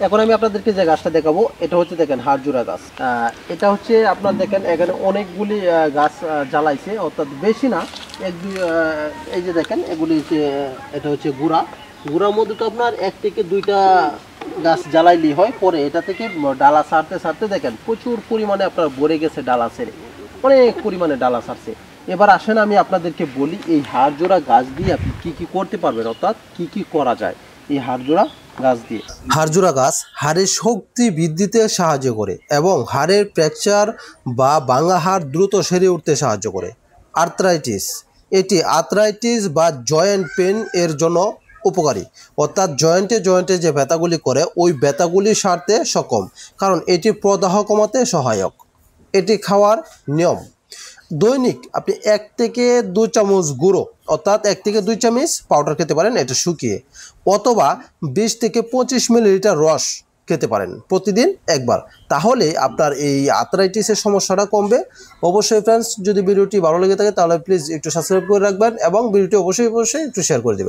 এখন আমি আপনাদেরকে যে গাছটা দেখাবো এটা হচ্ছে দেখেন হাড়জোড়া গাছ। এটা হচ্ছে আপনার দেখেন এখানে অনেকগুলি গাছ জ্বালাইছে, অর্থাৎ বেশি না, এক দুই এই যে দেখেন এগুলি হচ্ছে এটা হচ্ছে গুড়ার মধ্যে তো আপনার 1 থেকে 2টা গাছ জ্বালাইলি হয়, পরে এটা থেকে ডালা ছাড়তে ছাড়তে দেখেন প্রচুর পরিমাণে আপনার ভরে গেছে, ডালা ছেড়ে অনেক পরিমাণে ডালা ছাড়ছে। এবার আসেন আমি আপনাদেরকে বলি এই হাড়জোড়া গাছ দিয়ে আপনি কি কি করতে পারবেন, অর্থাৎ কি কি করা যায় এই হাড়জোড়া গাছ দিয়ে। হাড়জোড়া গাছ হাড়ের শক্তি বৃদ্ধিতে সাহায্য করে এবং হাড়ের ফ্র্যাকচার বা ভাঙা হাড় দ্রুত সেরে উঠতে সাহায্য করে। আর্থ্রাইটিস, এটি আর্থ্রাইটিস বা জয়েন্ট পেন এর জন্য উপকারী, অর্থাৎ জয়েন্টে যে ব্যথাগুলি করে ওই ব্যথাগুলি সারতে সক্ষম, কারণ এটি প্রদাহ কমাতে সহায়ক। এটি খাওয়ার নিয়ম, দৈনিক আপনি 1 থেকে 2 চামচ গুঁড়ো অর্থাৎ 1 থেকে 2 চামচ পাউডার খেতে পারেন এটা শুকিয়ে, অথবা 20 থেকে 25 মিলিলিটার রস খেতে পারেন প্রতিদিন একবার, তাহলে আপনার এই আর্থ্রাইটিসের সমস্যাটা কমবে। অবশ্যই ফ্রেন্ডস, যদি ভিডিওটি ভালো লেগে থাকে তাহলে প্লিজ একটু সাবস্ক্রাইব করে রাখবেন এবং ভিডিওটি অবশ্যই একটু শেয়ার করে দেবেন।